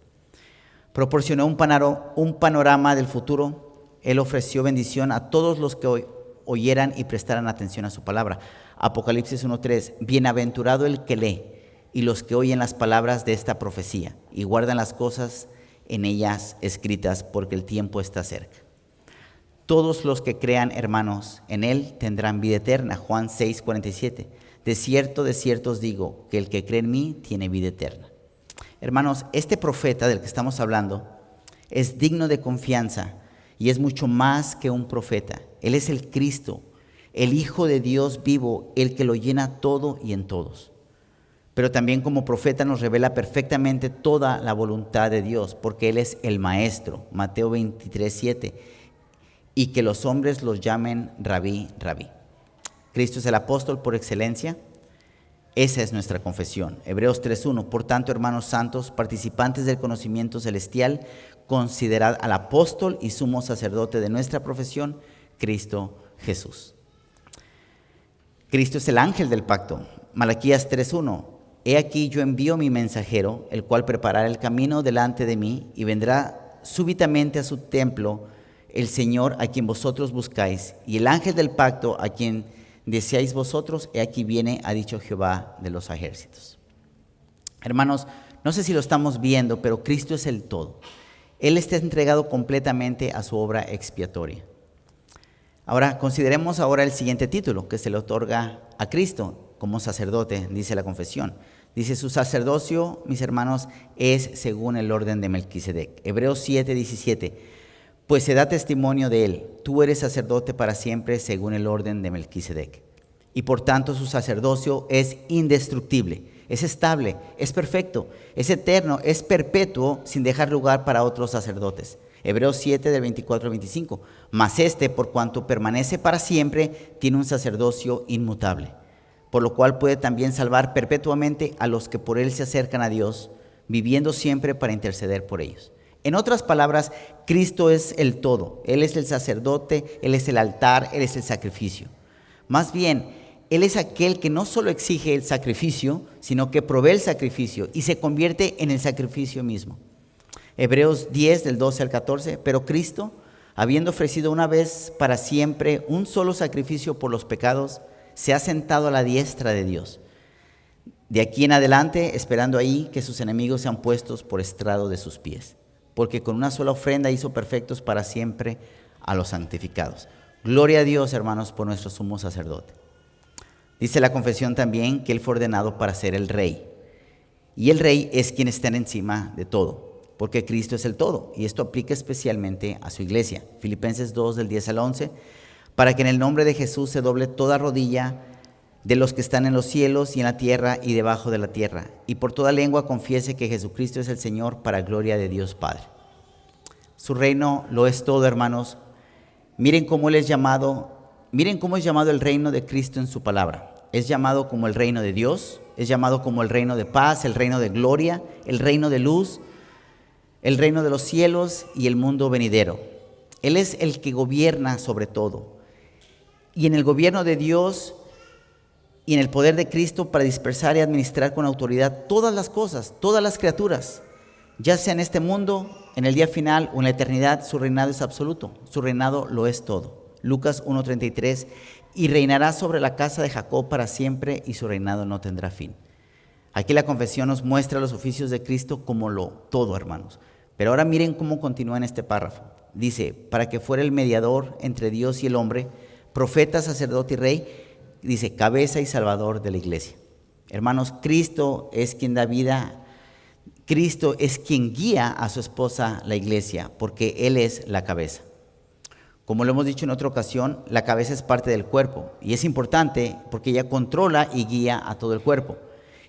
Proporcionó un panorama del futuro. Él ofreció bendición a todos los que oyeran y prestaran atención a su palabra. Apocalipsis 1:3, bienaventurado el que lee y los que oyen las palabras de esta profecía y guardan las cosas en ellas escritas, porque el tiempo está cerca. Todos los que crean, hermanos, en Él tendrán vida eterna. Juan 6:47, de cierto os digo, que el que cree en mí tiene vida eterna. Hermanos, este profeta del que estamos hablando es digno de confianza y es mucho más que un profeta. Él es el Cristo, el Hijo de Dios vivo, el que lo llena todo y en todos. Pero también como profeta nos revela perfectamente toda la voluntad de Dios, porque Él es el Maestro, Mateo 23:7, y que los hombres los llamen Rabí, Rabí. Cristo es el apóstol por excelencia. Esa es nuestra confesión. Hebreos 3:1, por tanto, hermanos santos, participantes del conocimiento celestial, considerad al apóstol y sumo sacerdote de nuestra profesión, Cristo Jesús. Cristo es el ángel del pacto. Malaquías 3:1, he aquí yo envío mi mensajero, el cual preparará el camino delante de mí, y vendrá súbitamente a su templo el Señor a quien vosotros buscáis, y el ángel del pacto a quien deseáis vosotros, he aquí viene, ha dicho Jehová de los ejércitos. Hermanos, no sé si lo estamos viendo, pero Cristo es el todo. Él está entregado completamente a su obra expiatoria. Ahora, consideremos ahora el siguiente título que se le otorga a Cristo como sacerdote, dice la confesión. Dice, su sacerdocio, mis hermanos, es según el orden de Melquisedec. Hebreos 7:17. Pues se da testimonio de él, tú eres sacerdote para siempre según el orden de Melquisedec. Y por tanto su sacerdocio es indestructible, es estable, es perfecto, es eterno, es perpetuo, sin dejar lugar para otros sacerdotes. Hebreos 7 del 24 al 25. Mas este, por cuanto permanece para siempre, tiene un sacerdocio inmutable, por lo cual puede también salvar perpetuamente a los que por él se acercan a Dios, viviendo siempre para interceder por ellos. En otras palabras, Cristo es el todo. Él es el sacerdote, Él es el altar, Él es el sacrificio. Más bien, Él es aquel que no solo exige el sacrificio, sino que provee el sacrificio y se convierte en el sacrificio mismo. Hebreos 10, del 12 al 14. Pero Cristo, habiendo ofrecido una vez para siempre un solo sacrificio por los pecados, se ha sentado a la diestra de Dios. De aquí en adelante, esperando ahí que sus enemigos sean puestos por estrado de sus pies. Porque con una sola ofrenda hizo perfectos para siempre a los santificados. Gloria a Dios, hermanos, por nuestro sumo sacerdote. Dice la confesión también que Él fue ordenado para ser el Rey. Y el Rey es quien está encima de todo, porque Cristo es el todo. Y esto aplica especialmente a su iglesia. Filipenses 2, del 10 al 11. Para que en el nombre de Jesús se doble toda rodilla de los que están en los cielos y en la tierra y debajo de la tierra, y por toda lengua confiese que Jesucristo es el Señor, para gloria de Dios Padre. Su reino lo es todo, hermanos. Miren cómo es llamado el reino de Cristo en su palabra. Es llamado como el reino de Dios, es llamado como el reino de paz, el reino de gloria, el reino de luz, el reino de los cielos y el mundo venidero. Él es el que gobierna sobre todo. Y en el gobierno de Dios y en el poder de Cristo para dispersar y administrar con autoridad todas las cosas, todas las criaturas, ya sea en este mundo, en el día final o en la eternidad, su reinado es absoluto, su reinado lo es todo. Lucas 1:33, y reinará sobre la casa de Jacob para siempre y su reinado no tendrá fin. Aquí la confesión nos muestra los oficios de Cristo como lo todo, hermanos. Pero ahora miren cómo continúa en este párrafo. Dice, para que fuera el mediador entre Dios y el hombre, profeta, sacerdote y rey, dice, cabeza y salvador de la iglesia. Hermanos, Cristo es quien da vida, Cristo es quien guía a su esposa, la iglesia, porque Él es la cabeza. Como lo hemos dicho en otra ocasión, la cabeza es parte del cuerpo y es importante porque ella controla y guía a todo el cuerpo.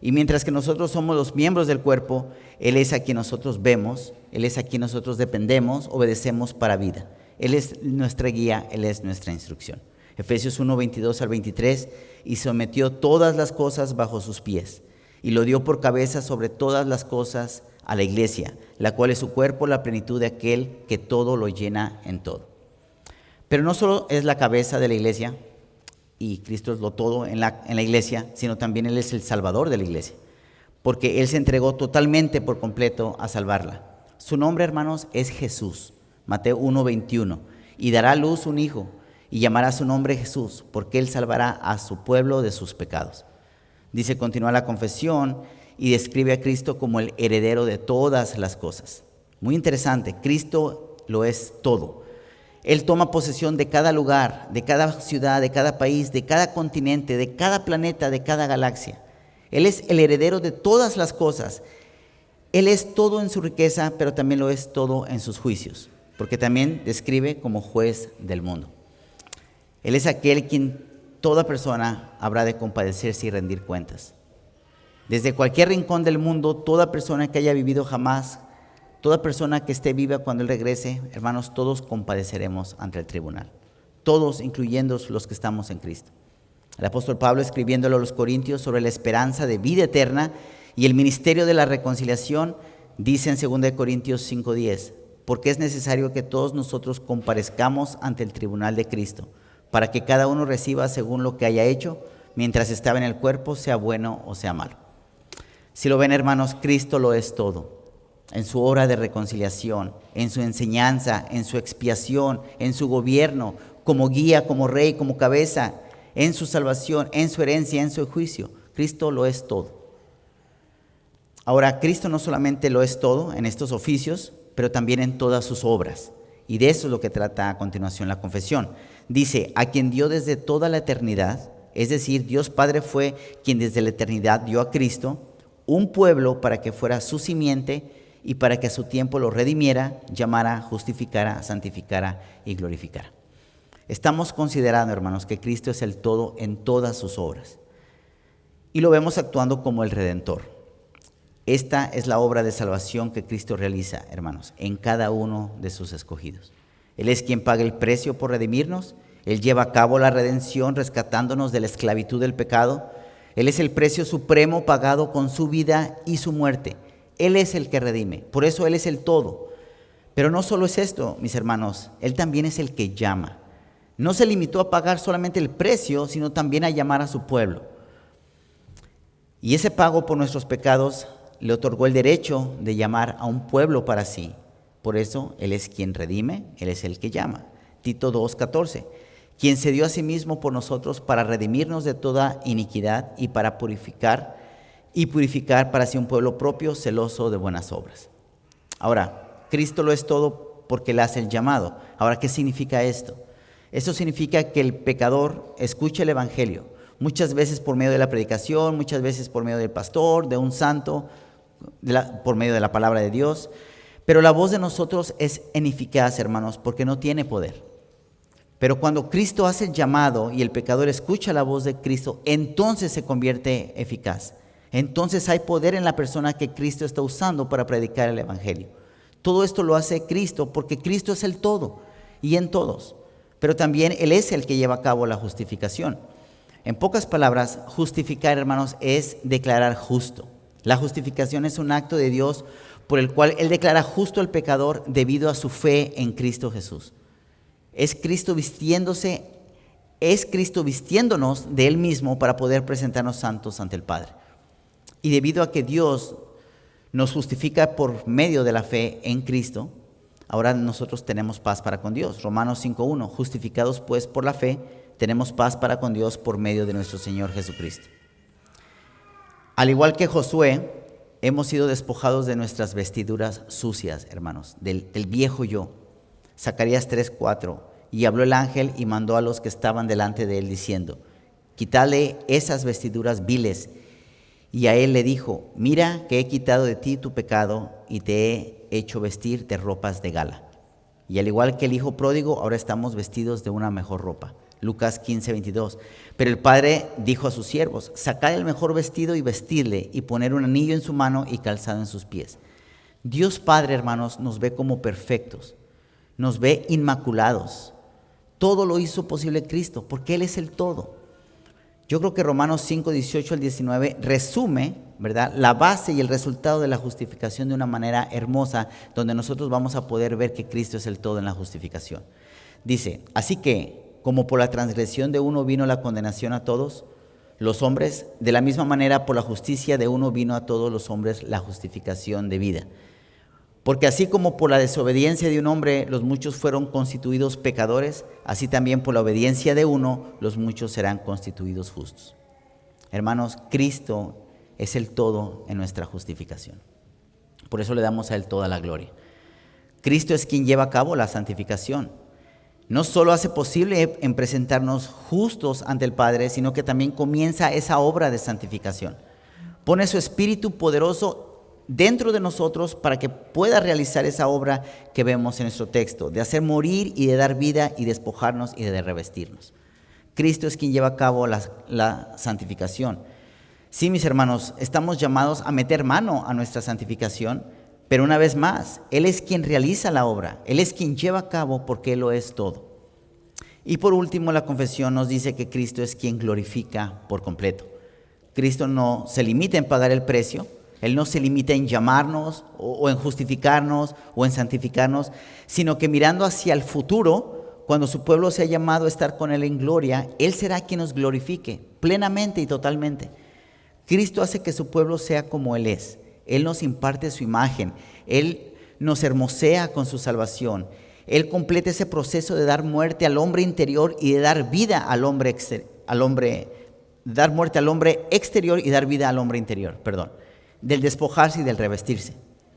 Y mientras que nosotros somos los miembros del cuerpo, Él es a quien nosotros vemos, Él es a quien nosotros dependemos, obedecemos para vida. Él es nuestra guía, Él es nuestra instrucción. Efesios 1:22 al 23, y sometió todas las cosas bajo sus pies, y lo dio por cabeza sobre todas las cosas a la iglesia, la cual es su cuerpo, la plenitud de aquel que todo lo llena en todo. Pero no solo es la cabeza de la iglesia, y Cristo es lo todo en la iglesia, sino también Él es el salvador de la iglesia, porque Él se entregó totalmente por completo a salvarla. Su nombre, hermanos, es Jesús, Mateo 1:21, y dará a luz un hijo, y llamará su nombre Jesús, porque Él salvará a su pueblo de sus pecados. Dice, continúa la confesión y describe a Cristo como el heredero de todas las cosas. Muy interesante, Cristo lo es todo. Él toma posesión de cada lugar, de cada ciudad, de cada país, de cada continente, de cada planeta, de cada galaxia. Él es el heredero de todas las cosas. Él es todo en su riqueza, pero también lo es todo en sus juicios, porque también describe como juez del mundo. Él es aquel quien toda persona habrá de compadecerse y rendir cuentas. Desde cualquier rincón del mundo, toda persona que haya vivido jamás, toda persona que esté viva cuando Él regrese, hermanos, todos compadeceremos ante el tribunal. Todos, incluyendo los que estamos en Cristo. El apóstol Pablo, escribiéndolo a los Corintios sobre la esperanza de vida eterna y el ministerio de la reconciliación, dice en 2 Corintios 5:10, porque es necesario que todos nosotros comparezcamos ante el tribunal de Cristo, para que cada uno reciba según lo que haya hecho, mientras estaba en el cuerpo, sea bueno o sea malo. Si lo ven, hermanos, Cristo lo es todo. En su obra de reconciliación, en su enseñanza, en su expiación, en su gobierno, como guía, como rey, como cabeza, en su salvación, en su herencia, en su juicio. Cristo lo es todo. Ahora, Cristo no solamente lo es todo en estos oficios, pero también en todas sus obras. Y de eso es lo que trata a continuación la confesión. Dice, a quien dio desde toda la eternidad, es decir, Dios Padre fue quien desde la eternidad dio a Cristo un pueblo para que fuera su simiente y para que a su tiempo lo redimiera, llamara, justificara, santificara y glorificara. Estamos considerando, hermanos, que Cristo es el todo en todas sus obras. Y lo vemos actuando como el Redentor. Esta es la obra de salvación que Cristo realiza, hermanos, en cada uno de sus escogidos. Él es quien paga el precio por redimirnos. Él lleva a cabo la redención rescatándonos de la esclavitud del pecado. Él es el precio supremo pagado con su vida y su muerte. Él es el que redime. Por eso Él es el todo. Pero no solo es esto, mis hermanos. Él también es el que llama. No se limitó a pagar solamente el precio, sino también a llamar a su pueblo. Y ese pago por nuestros pecados le otorgó el derecho de llamar a un pueblo para sí. Por eso Él es quien redime, Él es el que llama. Tito 2:14, quien se dio a sí mismo por nosotros para redimirnos de toda iniquidad y para purificar para sí un pueblo propio, celoso de buenas obras. Ahora, Cristo lo es todo porque Él hace el llamado. Ahora, ¿qué significa esto? Esto significa que el pecador escucha el evangelio, muchas veces por medio de la predicación, muchas veces por medio del pastor, de un santo, por medio de la palabra de Dios. Pero la voz de nosotros es ineficaz, hermanos, porque no tiene poder. Pero cuando Cristo hace el llamado y el pecador escucha la voz de Cristo, entonces se convierte eficaz. Entonces hay poder en la persona que Cristo está usando para predicar el evangelio. Todo esto lo hace Cristo porque Cristo es el todo y en todos. Pero también Él es el que lleva a cabo la justificación. En pocas palabras, justificar, hermanos, es declarar justo. La justificación es un acto de Dios por el cual Él declara justo al pecador debido a su fe en Cristo Jesús. Es Cristo vistiéndonos de Él mismo para poder presentarnos santos ante el Padre. Y debido a que Dios nos justifica por medio de la fe en Cristo, ahora nosotros tenemos paz para con Dios. Romanos 5:1, justificados pues por la fe, tenemos paz para con Dios por medio de nuestro Señor Jesucristo. Al igual que Josué, hemos sido despojados de nuestras vestiduras sucias, hermanos, del viejo yo. Zacarías 3:4, y habló el ángel y mandó a los que estaban delante de él diciendo, quítale esas vestiduras viles. Y a él le dijo, mira que he quitado de ti tu pecado y te he hecho vestir de ropas de gala. Y al igual que el hijo pródigo, ahora estamos vestidos de una mejor ropa. Lucas 15:22. Pero el padre dijo a sus siervos, sacad el mejor vestido y vestidle, y poner un anillo en su mano y calzado en sus pies. Dios Padre, hermanos, nos ve como perfectos, nos ve inmaculados. Todo lo hizo posible Cristo, porque Él es el todo. Yo creo que Romanos 5:18 al 19 resume, ¿verdad?, la base y el resultado de la justificación de una manera hermosa, donde nosotros vamos a poder ver que Cristo es el todo en la justificación. Dice, así que, como por la transgresión de uno vino la condenación a todos los hombres, de la misma manera por la justicia de uno vino a todos los hombres la justificación de vida. Porque así como por la desobediencia de un hombre los muchos fueron constituidos pecadores, así también por la obediencia de uno los muchos serán constituidos justos. Hermanos, Cristo es el todo en nuestra justificación. Por eso le damos a Él toda la gloria. Cristo es quien lleva a cabo la santificación. No solo hace posible en presentarnos justos ante el Padre, sino que también comienza esa obra de santificación. Pone su Espíritu poderoso dentro de nosotros para que pueda realizar esa obra que vemos en nuestro texto, de hacer morir y de dar vida y despojarnos y de revestirnos. Cristo es quien lleva a cabo la santificación. Sí, mis hermanos, estamos llamados a meter mano a nuestra santificación, pero una vez más, Él es quien realiza la obra, Él es quien lleva a cabo porque Él lo es todo. Y por último, la confesión nos dice que Cristo es quien glorifica por completo. Cristo no se limita en pagar el precio, Él no se limita en llamarnos o en justificarnos o en santificarnos, sino que mirando hacia el futuro, cuando su pueblo sea llamado a estar con Él en gloria, Él será quien nos glorifique plenamente y totalmente. Cristo hace que su pueblo sea como Él es. Él nos imparte su imagen, Él nos hermosea con su salvación. Él completa ese proceso de dar muerte al hombre interior y de dar vida al hombre exterior y dar vida al hombre interior, del despojarse y del revestirse.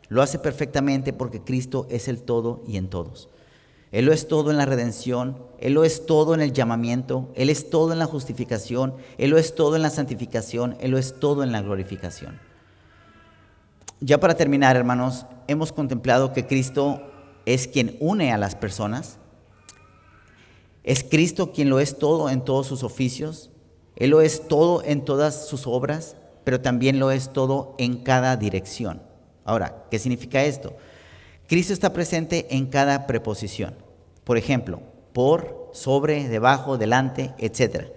Lo hace perfectamente porque Cristo es el todo y en todos. Él lo es todo en la redención, Él lo es todo en el llamamiento, Él es todo en la justificación, Él lo es todo en la santificación, Él lo es todo en la glorificación. Ya para terminar, hermanos, hemos contemplado que Cristo es quien une a las personas. Es Cristo quien lo es todo en todos sus oficios. Él lo es todo en todas sus obras, pero también lo es todo en cada dirección. Ahora, ¿qué significa esto? Cristo está presente en cada preposición. Por ejemplo, por, sobre, debajo, delante, etc.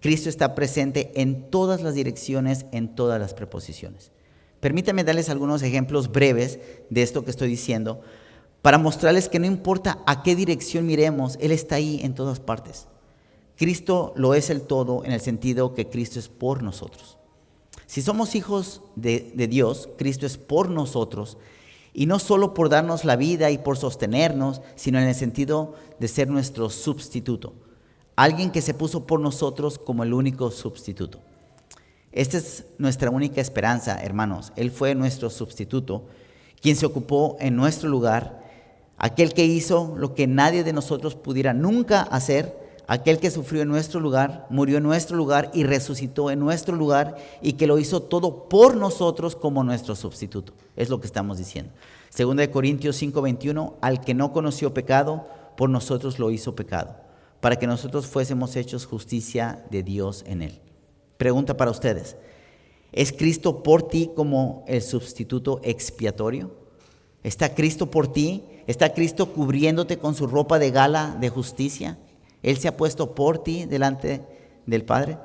Cristo está presente en todas las direcciones, en todas las preposiciones. Permítanme darles algunos ejemplos breves de esto que estoy diciendo para mostrarles que no importa a qué dirección miremos, Él está ahí en todas partes. Cristo lo es el todo en el sentido que Cristo es por nosotros. Si somos hijos de Dios, Cristo es por nosotros, y no solo por darnos la vida y por sostenernos, sino en el sentido de ser nuestro sustituto. Alguien que se puso por nosotros como el único sustituto. Esta es nuestra única esperanza, hermanos. Él fue nuestro sustituto, quien se ocupó en nuestro lugar, aquel que hizo lo que nadie de nosotros pudiera nunca hacer, aquel que sufrió en nuestro lugar, murió en nuestro lugar y resucitó en nuestro lugar, y que lo hizo todo por nosotros como nuestro sustituto. Es lo que estamos diciendo. 2 Corintios 5:21, al que no conoció pecado, por nosotros lo hizo pecado, para que nosotros fuésemos hechos justicia de Dios en él. Pregunta para ustedes, ¿es Cristo por ti como el sustituto expiatorio? ¿Está Cristo por ti? ¿Está Cristo cubriéndote con su ropa de gala de justicia? ¿Él se ha puesto por ti delante del Padre?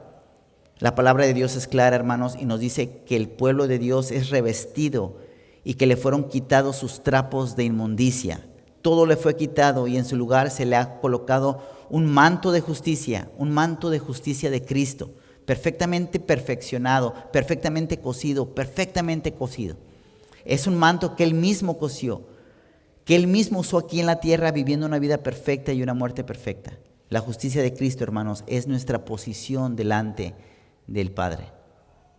La palabra de Dios es clara, hermanos, y nos dice que el pueblo de Dios es revestido y que le fueron quitados sus trapos de inmundicia. Todo le fue quitado y en su lugar se le ha colocado un manto de justicia de Cristo, perfectamente perfeccionado, perfectamente cosido. Es un manto que Él mismo cosió, que Él mismo usó aquí en la tierra viviendo una vida perfecta y una muerte perfecta. La justicia de Cristo, hermanos, es nuestra posición delante del Padre.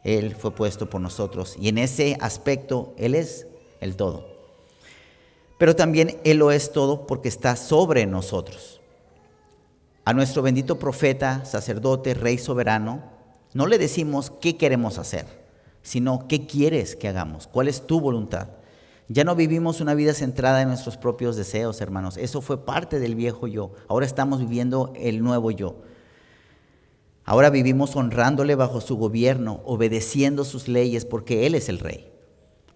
Él fue puesto por nosotros y en ese aspecto Él es el todo. Pero también Él lo es todo porque está sobre nosotros. A nuestro bendito profeta, sacerdote, rey soberano, no le decimos qué queremos hacer, sino qué quieres que hagamos, cuál es tu voluntad. Ya no vivimos una vida centrada en nuestros propios deseos, hermanos. Eso fue parte del viejo yo. Ahora estamos viviendo el nuevo yo. Ahora vivimos honrándole bajo su gobierno, obedeciendo sus leyes, porque Él es el Rey.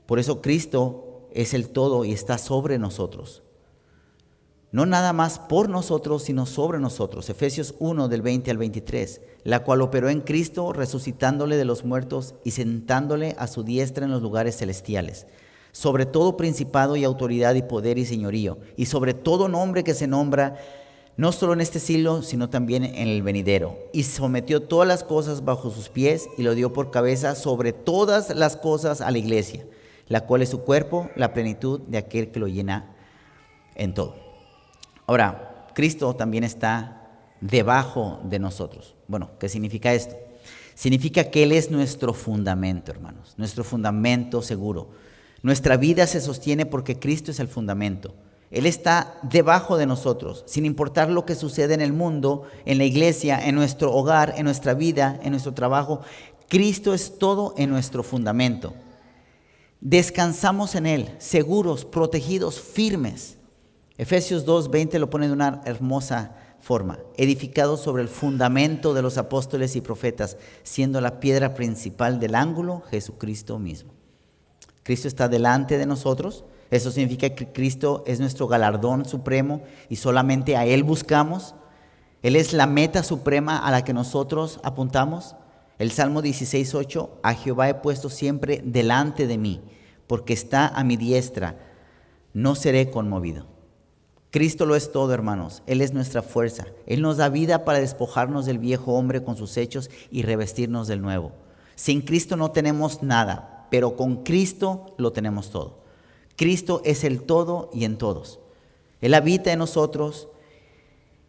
Por eso Cristo es el todo y está sobre nosotros. No nada más por nosotros, sino sobre nosotros. Efesios 1, del 20 al 23. La cual operó en Cristo, resucitándole de los muertos y sentándole a su diestra en los lugares celestiales. Sobre todo principado y autoridad y poder y señorío, y sobre todo nombre que se nombra, no solo en este siglo, sino también en el venidero. Y sometió todas las cosas bajo sus pies, y lo dio por cabeza sobre todas las cosas a la iglesia, la cual es su cuerpo, la plenitud de aquel que lo llena en todo. Ahora, Cristo también está debajo de nosotros. Bueno, ¿qué significa esto? Significa que Él es nuestro fundamento, hermanos, nuestro fundamento seguro. Nuestra vida se sostiene porque Cristo es el fundamento. Él está debajo de nosotros, sin importar lo que sucede en el mundo, en la iglesia, en nuestro hogar, en nuestra vida, en nuestro trabajo. Cristo es todo en nuestro fundamento. Descansamos en Él, seguros, protegidos, firmes. Efesios 2:20 lo pone de una hermosa forma. Edificados sobre el fundamento de los apóstoles y profetas, siendo la piedra principal del ángulo Jesucristo mismo. Cristo está delante de nosotros. Eso significa que Cristo es nuestro galardón supremo y solamente a Él buscamos. Él es la meta suprema a la que nosotros apuntamos. El Salmo 16:8, a Jehová he puesto siempre delante de mí, porque está a mi diestra, no seré conmovido. Cristo lo es todo, hermanos. Él es nuestra fuerza. Él nos da vida para despojarnos del viejo hombre con sus hechos y revestirnos del nuevo. Sin Cristo no tenemos nada. Pero con Cristo lo tenemos todo. Cristo es el todo y en todos. Él habita en nosotros,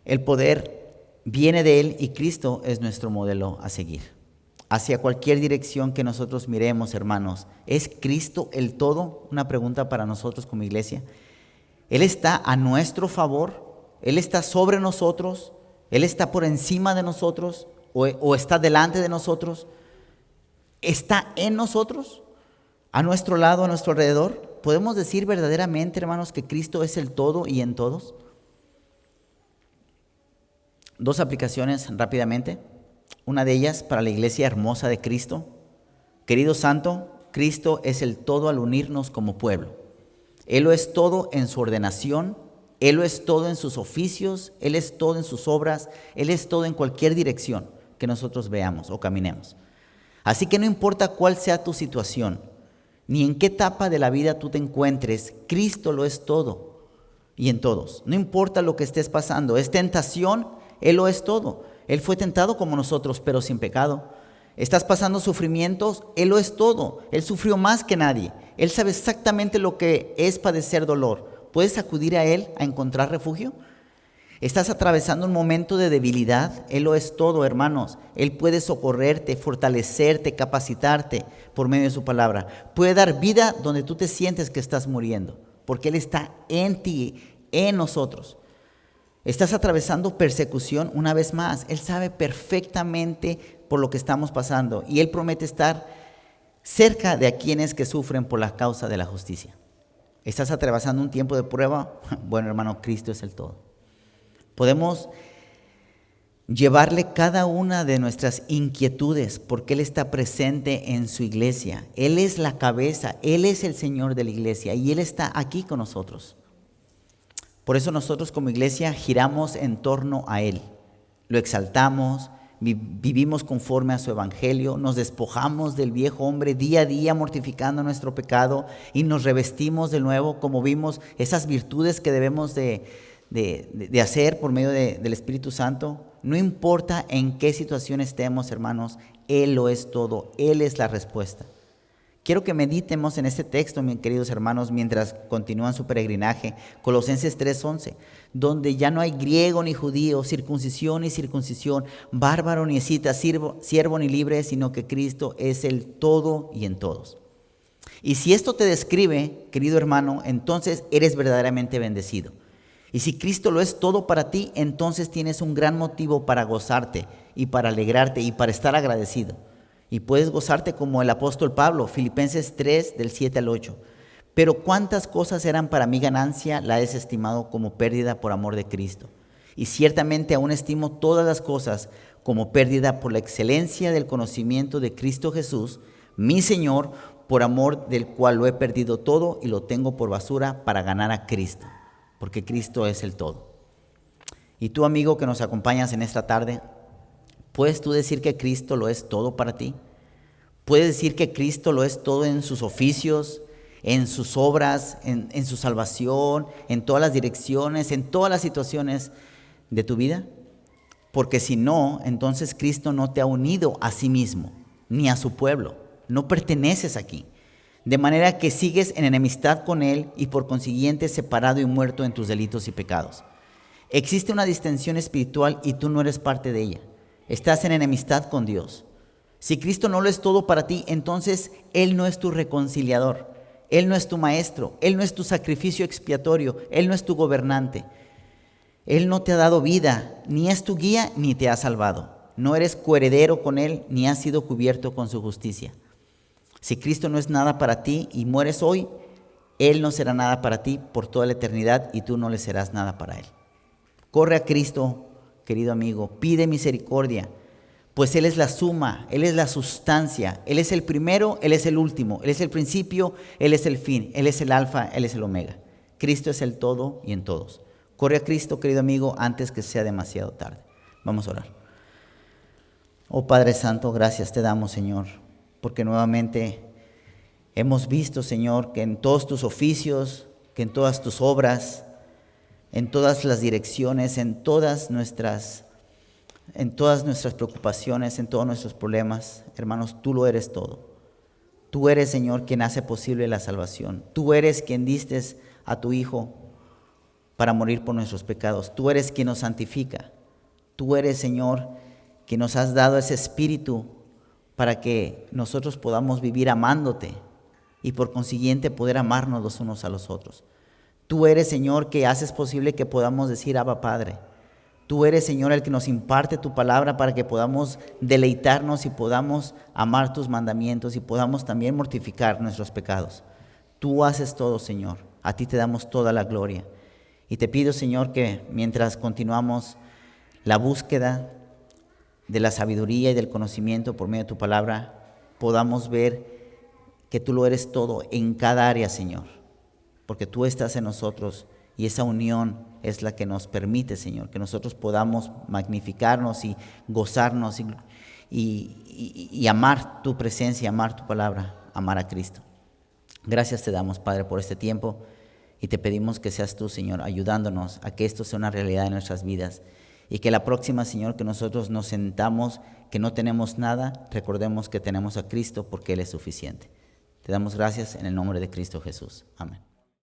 el poder viene de Él y Cristo es nuestro modelo a seguir. hacia cualquier dirección que nosotros miremos, hermanos. ¿Es Cristo el todo? Una pregunta para nosotros como iglesia. ¿Él está a nuestro favor? ¿Él está sobre nosotros? ¿Él está por encima de nosotros? ¿O está delante de nosotros? ¿Está en nosotros? ¿A nuestro lado, a nuestro alrededor? ¿Podemos decir verdaderamente, hermanos, que Cristo es el todo y en todos? Dos aplicaciones rápidamente. Una de ellas para la iglesia hermosa de Cristo. Querido santo, Cristo es el todo al unirnos como pueblo. Él lo es todo en su ordenación, Él lo es todo en sus oficios, Él es todo en sus obras, Él es todo en cualquier dirección que nosotros veamos o caminemos. Así que no importa cuál sea tu situación, ni en qué etapa de la vida tú te encuentres, Cristo lo es todo y en todos. No importa lo que estés pasando, es tentación, Él lo es todo. Él fue tentado como nosotros, pero sin pecado. Estás pasando sufrimientos, Él lo es todo. Él sufrió más que nadie. Él sabe exactamente lo que es padecer dolor. ¿Puedes acudir a Él a encontrar refugio? ¿Estás atravesando un momento de debilidad? Él lo es todo, hermanos. Él puede socorrerte, fortalecerte, capacitarte por medio de su palabra. Puede dar vida donde tú te sientes que estás muriendo, porque Él está en ti, en nosotros. Estás atravesando persecución una vez más. Él sabe perfectamente por lo que estamos pasando y Él promete estar cerca de a quienes que sufren por la causa de la justicia. ¿Estás atravesando un tiempo de prueba? Bueno, hermano, Cristo es el todo. Podemos llevarle cada una de nuestras inquietudes porque Él está presente en su iglesia. Él es la cabeza, Él es el Señor de la iglesia y Él está aquí con nosotros. Por eso nosotros como iglesia giramos en torno a Él, lo exaltamos, vivimos conforme a su evangelio, nos despojamos del viejo hombre día a día mortificando nuestro pecado y nos revestimos de nuevo, como vimos, esas virtudes que debemos de hacer por medio del Espíritu Santo. No importa en qué situación estemos, hermanos, Él lo es todo, Él es la respuesta. Quiero que meditemos en este texto, mis queridos hermanos, mientras continúan su peregrinaje, Colosenses 3:11, donde ya no hay griego ni judío, circuncisión ni circuncisión, bárbaro ni escita, siervo ni libre, sino que Cristo es el todo y en todos. Y si esto te describe, querido hermano, entonces eres verdaderamente bendecido. Y si Cristo lo es todo para ti, entonces tienes un gran motivo para gozarte y para alegrarte y para estar agradecido. Y puedes gozarte como el apóstol Pablo, Filipenses 3, del 7 al 8. Pero cuántas cosas eran para mi ganancia, la he estimado como pérdida por amor de Cristo. Y ciertamente aún estimo todas las cosas como pérdida por la excelencia del conocimiento de Cristo Jesús, mi Señor, por amor del cual lo he perdido todo y lo tengo por basura para ganar a Cristo, porque Cristo es el todo. Y tú, amigo que nos acompañas en esta tarde, ¿puedes tú decir que Cristo lo es todo para ti? ¿Puedes decir que Cristo lo es todo en sus oficios, en sus obras, en su salvación, en todas las direcciones, en todas las situaciones de tu vida? Porque si no, entonces Cristo no te ha unido a sí mismo, ni a su pueblo. No perteneces aquí. De manera que sigues en enemistad con Él y por consiguiente separado y muerto en tus delitos y pecados. Existe una distensión espiritual y tú no eres parte de ella. Estás en enemistad con Dios. Si Cristo no lo es todo para ti, entonces Él no es tu reconciliador. Él no es tu maestro. Él no es tu sacrificio expiatorio. Él no es tu gobernante. Él no te ha dado vida, ni es tu guía, ni te ha salvado. No eres coheredero con Él, ni has sido cubierto con su justicia. Si Cristo no es nada para ti y mueres hoy, Él no será nada para ti por toda la eternidad y tú no le serás nada para Él. Corre a Cristo, querido amigo, pide misericordia, pues Él es la suma, Él es la sustancia, Él es el primero, Él es el último, Él es el principio, Él es el fin, Él es el alfa, Él es el omega. Cristo es el todo y en todos. Corre a Cristo, querido amigo, antes que sea demasiado tarde. Vamos a orar. Oh Padre Santo, gracias te damos, Señor, porque nuevamente hemos visto, Señor, que en todos tus oficios, que en todas tus obras, en todas las direcciones, en todas nuestras preocupaciones, en todos nuestros problemas, hermanos, tú lo eres todo. Tú eres, Señor, quien hace posible la salvación. Tú eres quien diste a tu Hijo para morir por nuestros pecados. Tú eres quien nos santifica. Tú eres, Señor, quien nos has dado ese Espíritu para que nosotros podamos vivir amándote y por consiguiente poder amarnos los unos a los otros. Tú eres, Señor, que haces posible que podamos decir Abba Padre. Tú eres, Señor, el que nos imparte tu palabra para que podamos deleitarnos y podamos amar tus mandamientos y podamos también mortificar nuestros pecados. Tú haces todo, Señor. A ti te damos toda la gloria. Y te pido, Señor, que mientras continuamos la búsqueda de la sabiduría y del conocimiento por medio de tu palabra, podamos ver que tú lo eres todo en cada área, Señor, porque tú estás en nosotros y esa unión es la que nos permite, Señor, que nosotros podamos magnificarnos y gozarnos y amar tu presencia, amar tu palabra, amar a Cristo. Gracias te damos, Padre, por este tiempo y te pedimos que seas tú, Señor, ayudándonos a que esto sea una realidad en nuestras vidas. Y que la próxima, Señor, que nosotros nos sentamos, que no tenemos nada, recordemos que tenemos a Cristo porque Él es suficiente. Te damos gracias en el nombre de Cristo Jesús. Amén.